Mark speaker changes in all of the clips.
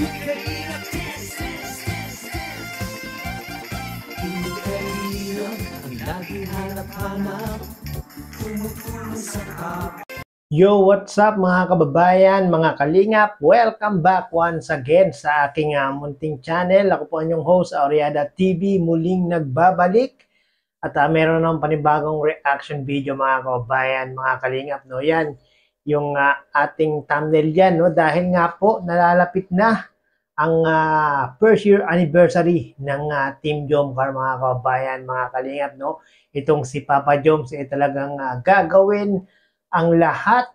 Speaker 1: Yo, what's up mga kababayan, mga kalingap? Welcome back once again sa aking munting channel. Ako po ang inyong host, Auriada TV, muling nagbabalik. At meron ng panibagong reaction video mga kababayan, mga kalingap. No? Yan, yung ating thumbnail yan. No? Dahil nga po, nalalapit na ang first year anniversary ng Team Jomcar mga kababayan, mga kalingap. No? Itong si Papa Joms ay talagang gagawin ang lahat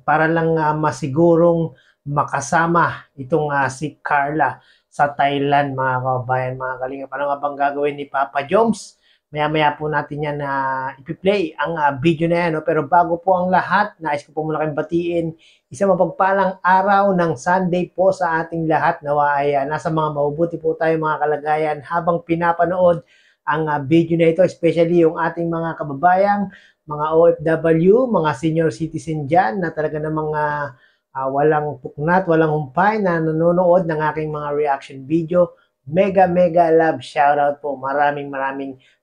Speaker 1: para lang masigurong makasama itong si Carla sa Thailand mga kababayan, mga kalingap. Ano nga bang gagawin ni Papa Joms? Maya-maya po natin yan na ipi-play ang video na yan. No? Pero bago po ang lahat, nais ko po muna kayong batiin isang mapagpalang araw ng Sunday po sa ating lahat. Nawa ay nasa mga mabubuti po tayo mga kalagayan habang pinapanood ang video na ito, especially yung ating mga kababayang mga OFW, mga senior citizen dyan na talaga ng mga walang puknat, walang humpay na nanonood ng aking mga reaction video. Mega love shoutout po. Maraming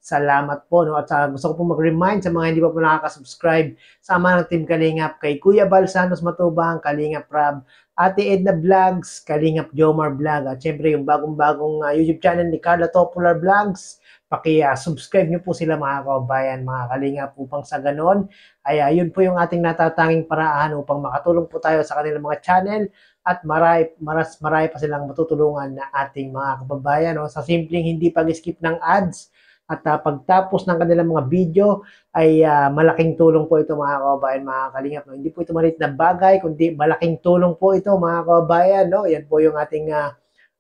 Speaker 1: salamat po. No? At gusto ko po mag-remind sa mga hindi pa po nakaka-subscribe, sama ng Team Kalingap kay Kuya Bal Santos Matubang, Kalingap Rab, Ate Edna Vlogs, Kalingap Jomar Vlog, at syempre yung bagong YouTube channel ni Carla Topular Vlogs. Paki-subscribe nyo po sila mga kababayan, mga kalingap, upang sa ganon ay yun po yung ating natatanging paraan upang makatulong po tayo sa kanilang mga channel at marami pa silang matutulungan na ating mga kababayan. No? Sa simpleng hindi pag-skip ng ads at pagtapos ng kanilang mga video ay malaking tulong po ito mga kababayan, mga kalingap. No? Hindi po ito maliit na bagay, kundi malaking tulong po ito mga kababayan. No? Yan po yung ating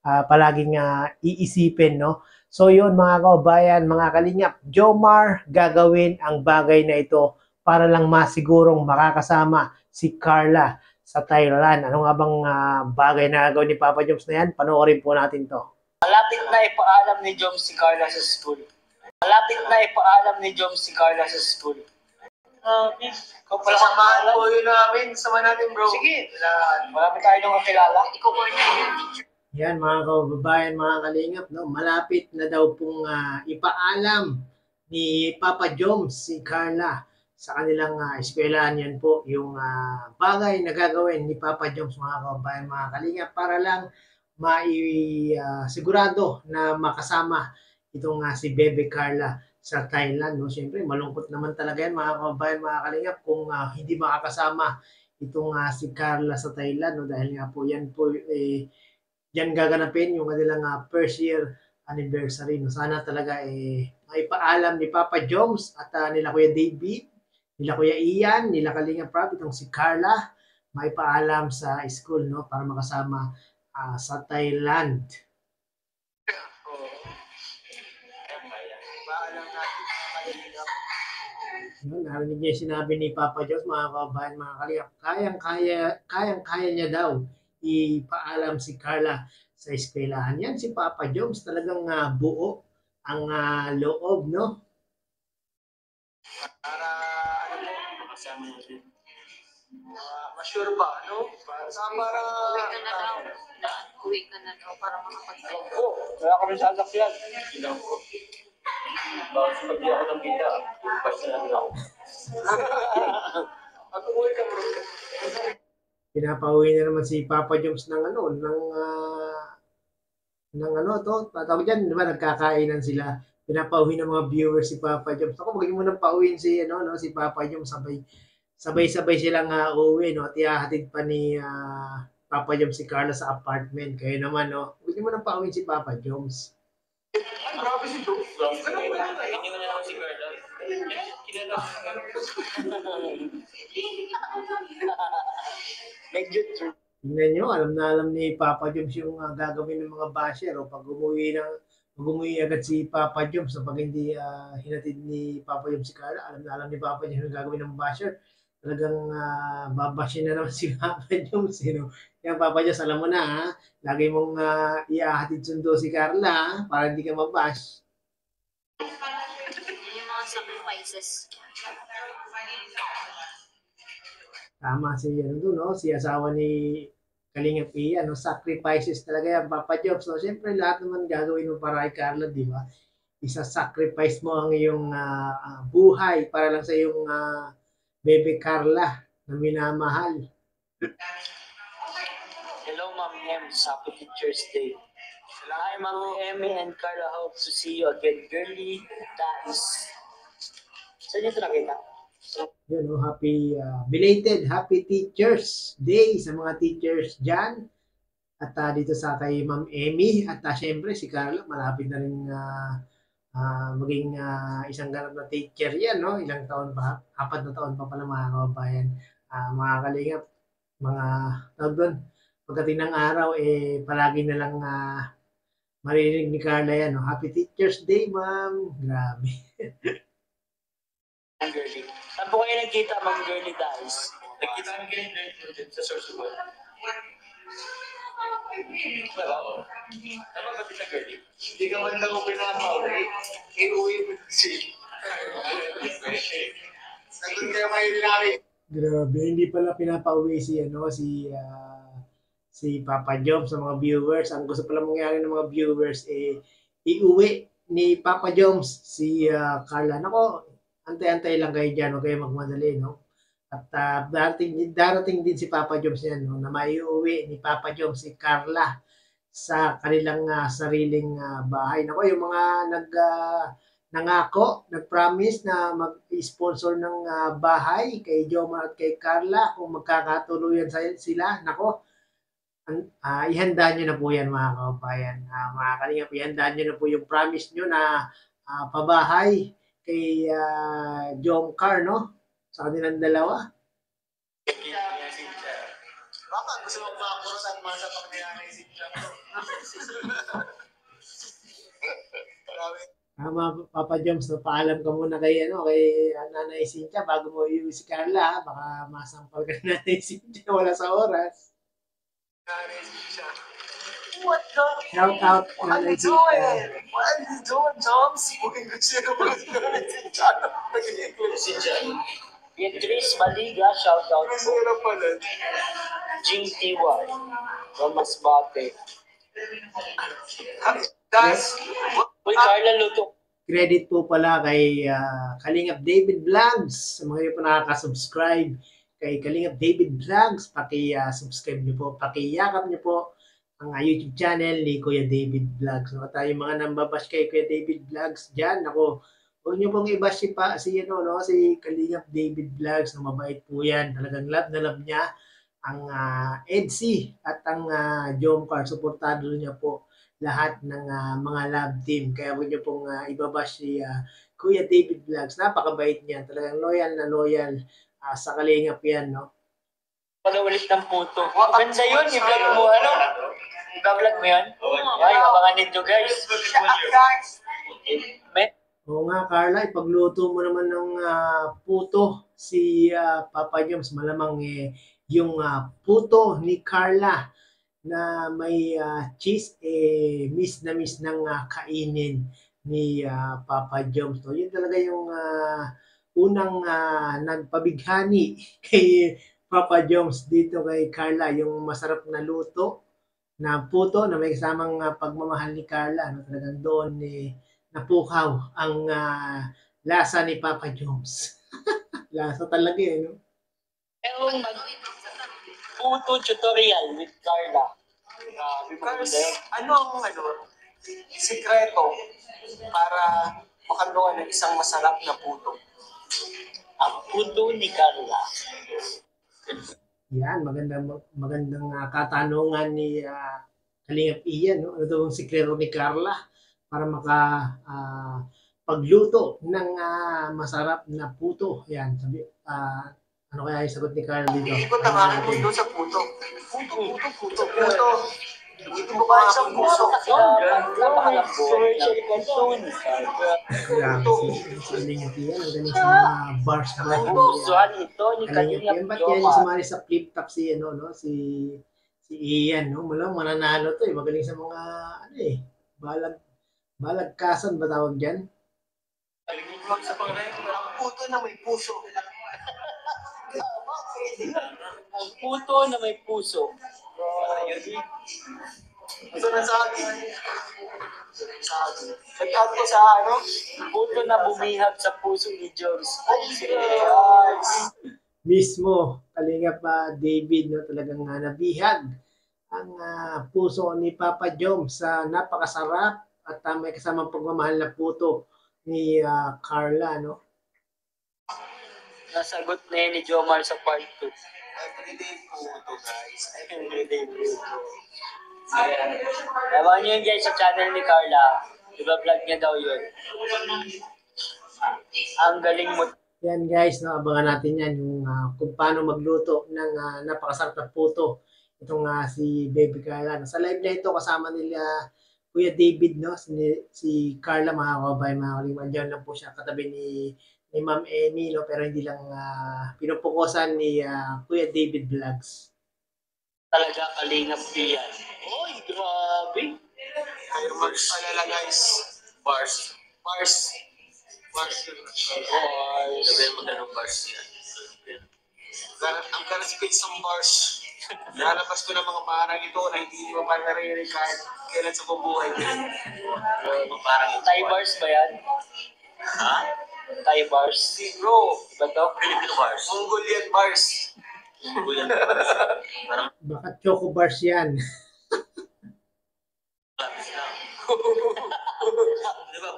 Speaker 1: palaging iisipin. No? So yun mga kababayan, mga kalingap, Jomar gagawin ang bagay na ito para lang masigurong makakasama si Carla sa Thailand. Ano nga bang bagay na gagawin ni Papa Joms na yan? Panoorin po natin to.
Speaker 2: Malapit na ipaalam ni Joms si Carla sa school. Malapit na ipaalam ni Joms si Carla sa school. Ikaw pala samahan po yun namin. Sama natin bro. Sige. Marami tayo nung kakilala. Ikaw po yung teacher.
Speaker 1: Yan mga kababayan, mga kalingap, no? Malapit na daw pong ipaalam ni Papa Joms si Carla sa kanilang eskwelahan. Yan po yung bagay na gagawin ni Papa Joms mga kababayan, mga kalingap, para lang sigurado na makasama itong si Bebe Carla sa Thailand. No? Siyempre, malungkot naman talaga yan mga kababayan, mga kalingap, kung hindi makakasama itong si Carla sa Thailand. No? Dahil nga po yan po yan gaganapin yung kanilang first year anniversary. No? Sana talaga maipaalam ni Papa Joms at nila Kuya David, nila Kuya Ian, nila Kalinga Prab, itong si Carla, maipaalam sa school, no? Para makasama sa Thailand. Narinig niya yung sinabi ni Papa Joms, mga kababayan, mga kalingap, kayang-kaya niya daw ipaalam si Carla sa eskwelahan. Yan si Papa Joms, talagang buo ang loob, no?
Speaker 2: Para makasama natin. Masure ba, no? Para
Speaker 3: Uwi ka na daw para makapag-tayo.
Speaker 2: Oo, wala kami sa alakyan. Ilang ko. Bawat sa pagdi ako ng kita, basta lang ako. At umuwi ka bro.
Speaker 1: Pinapauwi na naman si Papa Joms ng tatawag dyan, di ba, nagkakainan sila. Pinapauwi ng mga viewers si Papa Joms. Ako, magiging mo nang pauwiin si Papa Joms, sabay-sabay silang uuwi, no? At ihahatid pa ni Papa Joms si Carla sa apartment. Kaya naman, no? Magiging mo nang pauwiin si Papa Joms.
Speaker 2: Grabe si Joms. Hindi mo na ako si Carla. Kilala ko. Medyo true.
Speaker 1: Tingnan nyo, alam na alam ni Papa Joms yung gagawin ng mga basher. O pag umuwi agad si Papa Joms, pag hindi hinatid ni Papa Joms si Carla, alam na alam ni Papa Joms yung gagawin ng basher. Talagang babashin na naman si Papa Joms. Kaya Papa Joms, alam mo na, ha? Lagi mong iahatid sundo si Carla para hindi ka mabash.
Speaker 3: Yung mga sacrifices.
Speaker 1: Tama si si asawa ni Kalingap Ian, no? Sacrifices talaga yan, Papa Jobs. So, siyempre, lahat naman gagawin mo para kay Carla, di ba? Isa-sacrifice mo ang iyong buhay para lang sa iyong Bebe Carla na minamahal.
Speaker 2: Hello, Ma'am M. Happy Teacher's Day. Hi, Ma'am Emmy and Carla. Hope to see you again. Girly, that is... Saan niyo ito nakita?
Speaker 1: Yun, no? Belated Happy Teachers Day sa mga teachers dyan. At dito sa kay Ma'am Emmy. At syempre si Carla, malapit na rin maging isang ganap na teacher yan, no? Ilang taon pa? 4 na taon pa pala mga kababayan. Mga kalingap, mga tawag doon, pagdating ng araw, palagi na lang maririnig ni Carla yan, no? Happy Teacher's Day, ma'am. Grabe.
Speaker 2: Ma'am Girly. Saan po kayo nagkita, Ma'am Girly, guys? Nagkita kami kayo sa Sorsogon. Tama ba sa Girly? Hindi ka man lang pinapauwi. Iuwi mo si... Nandun kayo kayo namin.
Speaker 1: Grabe, hindi pala pinapauwi si Papa Job sa mga viewers. Ang gusto pala mangyari ng mga viewers iuwi ni Papa Joms si Carla. Nako, antay-antay lang kayo dyan, huwag kayo magmadali, no? At darating din si Papa Joms yan, no? Na maiuwi ni Papa Joms si Carla sa kanilang sariling bahay. Nako, yung mga nangako, nag-promise na mag-sponsor ng bahay kay Jomar at kay Carla kung magkakatuluyan sila. Nako, ihanda nyo na po yan mga kababayan. Mga kalingap, ihanda nyo na po yung promise nyo na pabahay kay Jomcar, no? Sa kanilang dalawa.
Speaker 2: Baka gusto mong makakuros at masa pang niyanay si Jom.
Speaker 1: Papa Joms, no, paalam ka muna kay Nanay Cynthia bago mo iuwi si Carla. Baka masampal ka na Nanay Cynthia, wala sa oras.
Speaker 2: What the?
Speaker 1: Shout out,
Speaker 2: What are
Speaker 1: Nanay
Speaker 2: you doing?
Speaker 1: Cynthia.
Speaker 2: What are you doing, Joms? Beatrice Maliga, shout out po. Jing Tiwa, from Masbate. Uy, Carla Luto.
Speaker 1: Credit po pala kay Kalingap David Vlogs. Sa mga yun po nakaka-subscribe kay Kalingap David Vlogs, paki-subscribe nyo po, paki-yakap nyo po ang YouTube channel ni Kuya David Vlogs. So, tayo mga nambabash kay Kuya David Vlogs dyan. Ako, huwag nyo pong i-bash si Kalingap David Vlogs. Na mabait po yan. Talagang love na love niya ang EDSI at ang Jomcar. Suportado niya po lahat ng mga love team. Kaya huwag niyo pong ibabash si Kuya David Vlogs. Napakabait niya. Talagang loyal na loyal sa Kalingap yan, no?
Speaker 2: Pag-ulit ng puto. Ganda yun, i-vlog mo, ano? I-vlog mo yun? Ay, abangan ninyo, guys.
Speaker 1: Oo nga, Carla, ipagluto mo naman ng puto si Papa Joms. Malamang yung puto ni Carla na may cheese, miss na miss ng kainin ni Papa Joms. So, yun talaga yung unang nagpabighani kay Papa Joms dito kay Carla, yung masarap na luto na puto na may kasamang pagmamahal ni Carla. No? Talagang doon napukaw ang lasa ni Papa Joms. Lasa talaga no?
Speaker 2: Meron puto tutorial with Carla. Because, ano sikreto para makaluan ng isang masarap na puto? Ang puto ni Carla.
Speaker 1: Yan, magandang katanungan ni Kalingap Ian, no? Ano daw ang sikreto ni Carla para pagluto ng masarap na puto. Yan, ano kaya yung sagot ni Carla dito?
Speaker 2: Ikot ang aking mundo sa puto. Puto. Ito mo ba isang puso? Napakalambot.
Speaker 1: Kalingap Ian, magaling sa mga bars.
Speaker 2: Usual ito ni
Speaker 1: Kalingap Ian, ba't yan yung sumali sa flip top si Ian, no? Malang mananalo to magaling sa mga, balagkasan ba tawag dyan?
Speaker 2: Ang puto na may puso. Ang puto na may puso. Gusto na saging. Saging. Shout ko sa puto na bumihag sa puso ni Joms. Yes.
Speaker 1: Mismo, Kalingap David, no, talagang nabihag ang puso ni Papa Jom sa napakasarap at may kasamang pagmamahal na puto ni Carla, no?
Speaker 2: Nasagot na yun ni Jomar sa part 2. Everyday puto, guys. Everyday puto. Ayan. Ewan nyo yun guys sa channel ni Carla. Iba-vlog niya daw yun. Ang galing mo.
Speaker 1: Yan guys, no, abangan natin yan yung kung paano magluto ng napakasarap na puto. Itong si Baby Carla. Sa live na ito kasama nila Kuya David, no? Si Carla, mga kababayan, mga kalingap. Diyan lang po siya katabi ni Ma'am Amy, no? Pero hindi lang pinupukusan ni Kuya David Vlogs.
Speaker 2: Talaga kalingap diyan. Oy, grabe. Kayo mag-alala guys. Bars. Bars. Bars yun. Bars. Sabi mo ganun bars yan. Ang karasipid sa bars. Lalabas ko ng mga barang ito na hindi mo pa naririnig kahit kailan sa bubuhay ko. Thai bars ba yan? Ha? Thai bars? Si bro. Iba to? Filipino bars. Mongolian bars. Mongolian bars.
Speaker 1: Baka choco bars yan.
Speaker 2: Diba,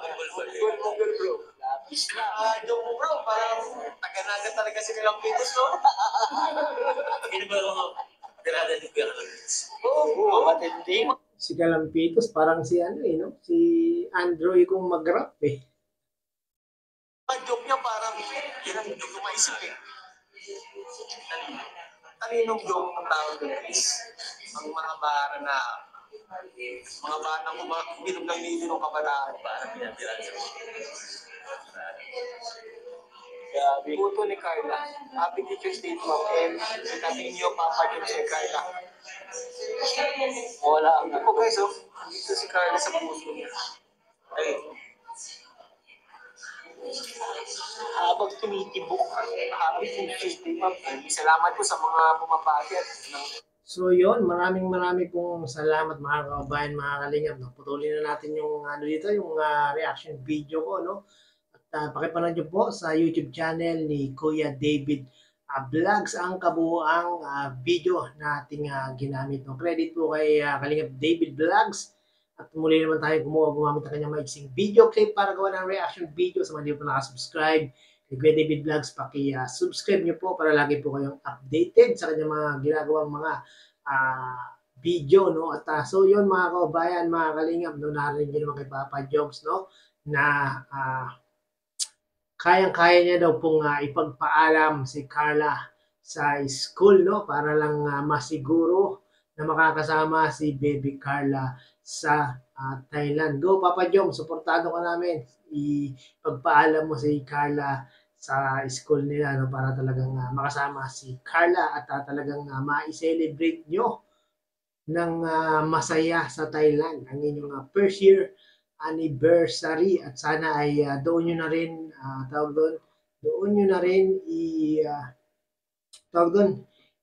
Speaker 2: Mongol bro. Lapis na. Joke mo bro, parang taga-naga talaga si Nilang Pitos, no? Hindi ba mga tirada ni Kuya Carlos? Oo, matindi.
Speaker 1: Si Kalampitos, parang si no? Si Androy kung mag-rap eh.
Speaker 2: Ang joke niya parang, yun ang joke ko maisip eh. Talinong joke ang tawag doon guys. Ang mga bara na, mga batang uminom ng nilino kabataan. Parang pinatiran sa Grabe. Puto ni Carla. Happy Teacher's Day, Ma'am. And sabihin niyo, Papa Jom si Carla. Wala. Ako guys, dito si Carla sa puso niya. Ay. Habang tumitibok, happy Teacher's Day, Ma'am. Salamat po sa mga bumabati at
Speaker 1: So yun, maraming pong salamat mga kababayan, mga kalingap. No? Putulin na natin yung dito, yung reaction video ko, no? At pakipanood nyo po sa YouTube channel ni Kuya David Vlogs ang kabuuang video na ating ginamit. No? Credit po kay Kalingap David Vlogs. At muli naman tayo gumamit ng kanyang maiksing video clip para gawa ng reaction video. Sa mga hindi po nakasubscribe kay Kuya David Vlogs, paki-subscribe nyo po para lagi po kayong updated sa kanyang mga ginagawang mga video, no? At so yun mga kababayan, mga kalingap, no, narinig nyo naman kay Papa Joms, no, na kayang-kaya niya daw pong ipagpaalam si Carla sa school, no, para lang masiguro na makakasama si Baby Carla sa Thailand. Go Papa Joms, suportado ka namin. Ipagpaalam mo si Carla sa school nila, no, para talagang makasama si Carla at talagang ma-celebrate nyo ng masaya sa Thailand ang inyong first year anniversary. At sana ay doon nyo na rin doon nyo na rin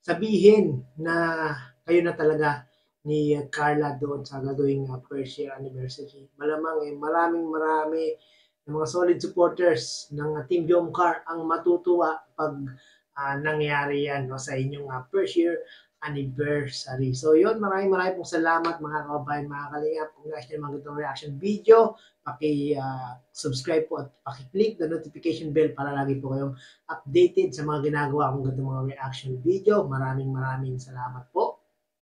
Speaker 1: sabihin na kayo na talaga ni Carla doon sa gagawing first year anniversary. Malamang marami ng mga solid supporters ng Team Jomcar ang matutuwa pag nangyari yan, no, sa inyong first year anniversary. So yun, maraming pong salamat mga kababayan, mga kalingap. Kung guys nyo mga ganitong reaction video, paki-subscribe po at paki-click the notification bell para lagi po kayong updated sa mga ginagawa kong ganitong mga reaction video. Maraming salamat po.